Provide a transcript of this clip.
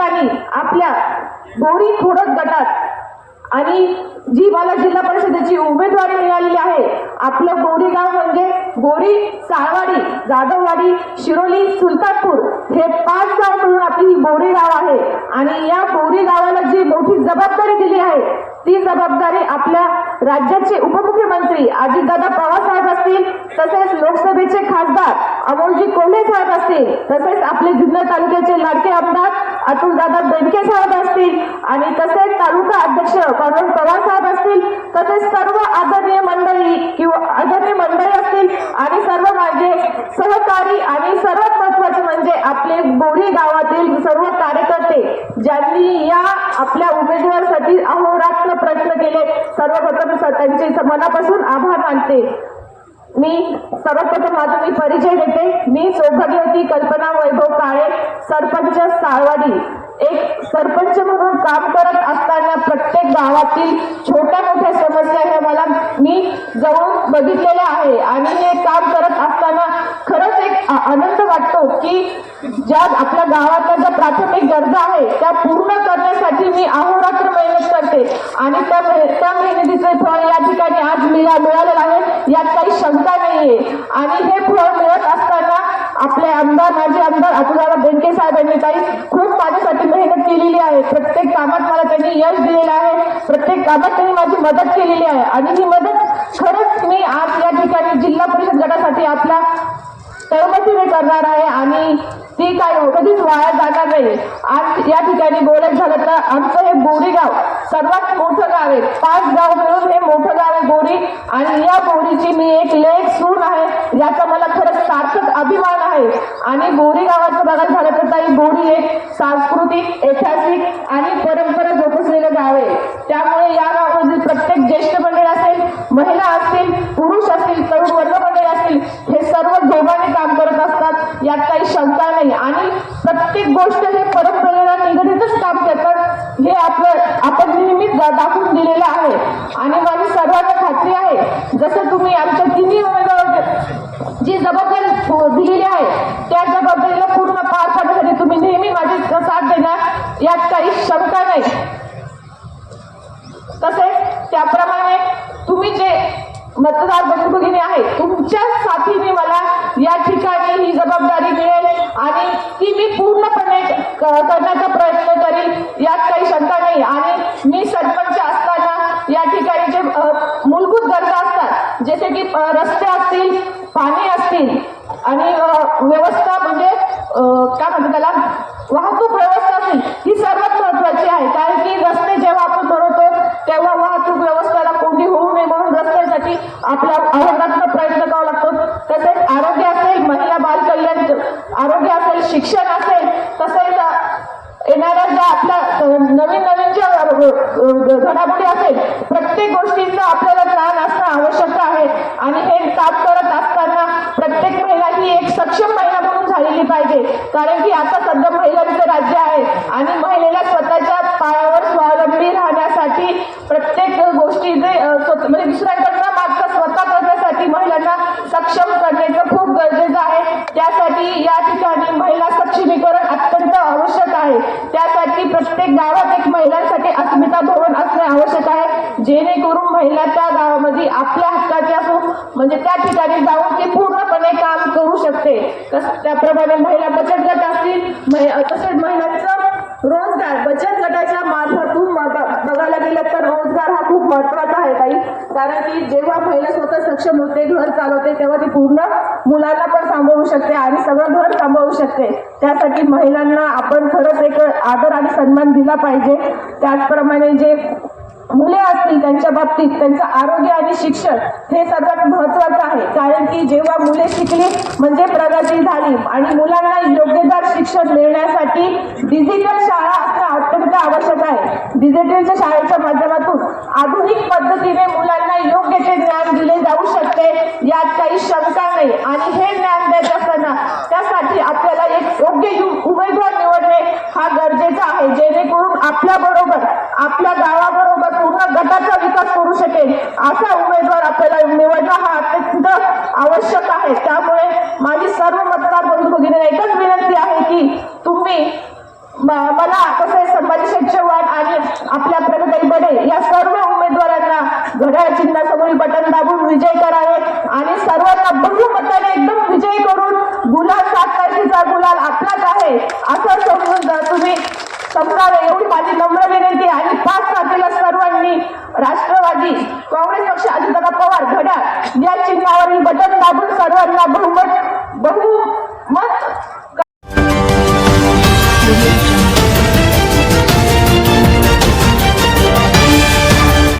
ठिकाणी आपल्या बोरी खोडद गटात आणि जी मला जिल्हा परिषदेची उमेदवारी मिळालेली आहे, आपलं बोरी गाव म्हणजे बोरी, साळवाडी, जाधववाडी, शिरोली, सुलतानपूर हे 5 गाव मिळून आपली ही बोरी गाव आहे. आणि या बोरी गावाला जी मोठी जबाबदारी दिली आहे ती जबाबदारी आपल्या राज्याचे उपमुख्यमंत्री अजितदादा पवार साहेब असतील, तसेच लोकसभेचे खासदार अमोलजी कोल्हे साहेब असतील, तसेच आपले जुन्नर तालुक्याचे लाडके आमदार अतुलदादा बेनके साहेब असतील आणि तसेच तालुका अध्यक्ष कर्नल पवार साहेब असतील, तसेच सर्व आदरणीय मंडळी असतील आणि सर्व माझे सहकारी आणि सर्वात महत्वाचे म्हणजे आपले बोरी गावातील सर्व कार्यकर्ते ज्यांनी या आपल्या उमेदवारासाठी अहोरात्र प्रयत्न केले, सर्वप्रथम त्यांचे मनापासून आभार मानते. मी सर्वप्रथम माझा परिचय देते. मी सौभाग्यवती कल्पना वैभव काळे, सरपंच साळवाडी. एक सरपंच म्हणून काम करत असताना प्रत्येक गावातील छोट्या मोठ्या समस्या ह्या मी जवळून बघितलेल्या आहे आणि हे काम करत असताना खरंच एक आनंद वाटतो की ज्या आपल्या गावातल्या ज्या प्राथमिक गरजा आहे त्या पूर्ण करण्यासाठी मी अहोरात्र मेहनत करते आणि त्या मेहनतीचे फळ या ठिकाणी आज मिळालेलं आहे, यात काही शंका नाहीये. आणि हे फळ मिळत असताना आपले आमदार, माजी आमदार अतुलदादा बेनके साहेबांनी काही खूप माझ्यासाठी मेहनत केलेली आहे. प्रत्येक कामात मला त्यांनी यश दिलेलं आहे, प्रत्येक कामात त्यांनी माझी मदत केलेली आहे आणि ही मदत खरंच मी आज या ठिकाणी जिल्हा परिषद गटासाठी आपल्या तळमतीने करणार आहे आणि ती काय कधीच वाया जाणार नाही. आज या ठिकाणी बोलायचं झालं तर आमचं हे बोरी गाव सर्वात मोठं गाव आहे. 5 गाव मिळून हे मोठं गाव आहे बोरी आणि या बोरीची मी एक लेक सून आहे, याचा मला खरंच सार्थक अभिमान आहे. आणि बोरी गावाचं बघायला झालं तर ताई बोरी एक सांस्कृतिक, ऐतिहासिक आणि परंपरा जोपासलेलं गाव आहे. त्यामुळे या गावामध्ये प्रत्येक ज्येष्ठ मंडळ असेल, महिला असतील, पुरुष असतील, तरुण वर्ग मंडळ असतील, हे सर्व जोमाने काम करत असतात, यात काही शंका नाही. आणि प्रत्येक गोष्ट हे परंपरेला निगडीतच काम करतात, हे आपण नेहमीच दाखवून दिलेलं आहे. आणि माझी सर्वांना खात्री आहे जसं तुम्ही आमच्या तिन्ही उमेदवार जी जबाबदारी दिलेली आहे त्या जबाबदारीला पूर्ण पार पाडण्यासाठी तुम्ही नेहमी माझी साथ देणार, यात काही शंका नाही. तसेच त्याप्रमाणे तुम्ही जे मतदार बंधू भगिनी आहेत तुमच्या साथीने मला या ठिकाणी ही जबाबदारी मिळेल आणि ती मी पूर्णपणे करण्याचा प्रयत्न करीन, यात काही शंका नाही. आणि मी सरपंच असताना या ठिकाणी जे मूलभूत गरजा असतात जसे की रस्ते असतील, पाणी असतील आणि व्यवस्था म्हणजे काय म्हणतात त्याला वाहतूक व्यवस्था असतील, ही सर्वात महत्वाची आहे. कारण की रस्ते जेव्हा आपण बनवतो तेव्हा वाहतूक व्यवस्थेला कोंडी होऊ नये म्हणून रस्त्यासाठी आपल्या अहोरात्र प्रयत्न करावा लागतो. तसेच आरोग्य असेल, महिला बाल कल्याण आरोग्य असेल, शिक्षण असेल, तसेच येणाऱ्या ज्या आपल्या नवीन ज्या घडामोडी असेल प्रत्येक गोष्टींचं आपल्याला ज्ञान असणं आवश्यक आहे. आणि हे काम करत असताना प्रत्येक महिला ही एक सक्षम महिला म्हणून झालेली पाहिजे. कारण की आता सध्या महिलांचं राज्य आहे आणि महिलेला स्वतःच्या पायावर स्वावलंबी राहण्यासाठी प्रत्येक गोष्टीचे म्हणजे दुसऱ्यांकडनं मागचं स्वतः करण्यासाठी महिलांना सक्षम करण्याचं खूप गरजेचं आहे. त्यासाठी या ठिकाणी महिला सक्षमीकरण अत्यंत आवश्यक आहे. त्यासाठी प्रत्येक गावात एक महिलांसाठी अस्मिता भवन असणे आवश्यक आहे, जेणेकरून महिला त्या गावामध्ये आपल्या हक्काचे असून म्हणजे त्या ठिकाणी जाऊन ती पूर्णपणे काम करू शकते. त्याप्रमाणे महिला बचत गट असतील, तसेच महिलांचं रोजगार बचत गटाच्या मार्फतून बघायला गेलं तर रोजगार हा खूप महत्वाचा आहे ताई. कारण की जेव्हा महिला स्वतः सक्षम होते, घर चालवते, तेव्हा ती पूर्ण मुलांना पण सांभाळू शकते आणि सगळं घर सांभाळू शकते. त्यासाठी महिलांना आपण खरंच एक आदर आणि सन्मान दिला पाहिजे. त्याचप्रमाणे जे मुले असतील त्यांच्या बाबतीत त्यांचं आरोग्य आणि शिक्षण हे सर्वात महत्वाचं आहे. कारण की जेव्हा मुले शिकली म्हणजे प्रगती झाली आणि मुलांना योग्यदार शिक्षण मिळण्यासाठी डिजिटल शाळा असणं अत्यंत आवश्यक आहे. डिजिटलच्या शाळेच्या माध्यमातून आधुनिक पद्धतीने मुलांना योग्य ते ज्ञान दिले जाऊ शकते, यात काही शंका नाही. आणि हे ज्ञान देत असताना त्यासाठी आपल्याला एक योग्य उमेदवार निवडणे हा गरजेचा आहे, जेणेकरून आपल्या बरोबर आपल्या गावाबरोबर पूर्ण गटाचा विकास करू शकेल असा उमेदवार आपल्याला निवडणं हा अत्यंत आवश्यक आहे. त्यामुळे माझी सर्व मतदार बंधू भगिनींना एकच विनंती आहे की तुम्ही मला तसेच संभाजी शेठ चव्हाण आणि आपल्या प्रगती बडे या सर्व उमेदवारांना घड्याळ चिन्हासमोर बटन दाबून विजय करावे आणि सर्वांना बहुमताने एकदम विजय करून गुलाल 7 तारखेचा गुलाल आपलाच आहे असं समजून तुम्ही समजावे एवढी माझी नम्र विनंती. आणि 5 तारखेला सर्वांनी राष्ट्रवादी काँग्रेस पक्ष अजितदादा पवार घड्याळ या चिन्हावरील बटन दाबून सर्वांना बहुमत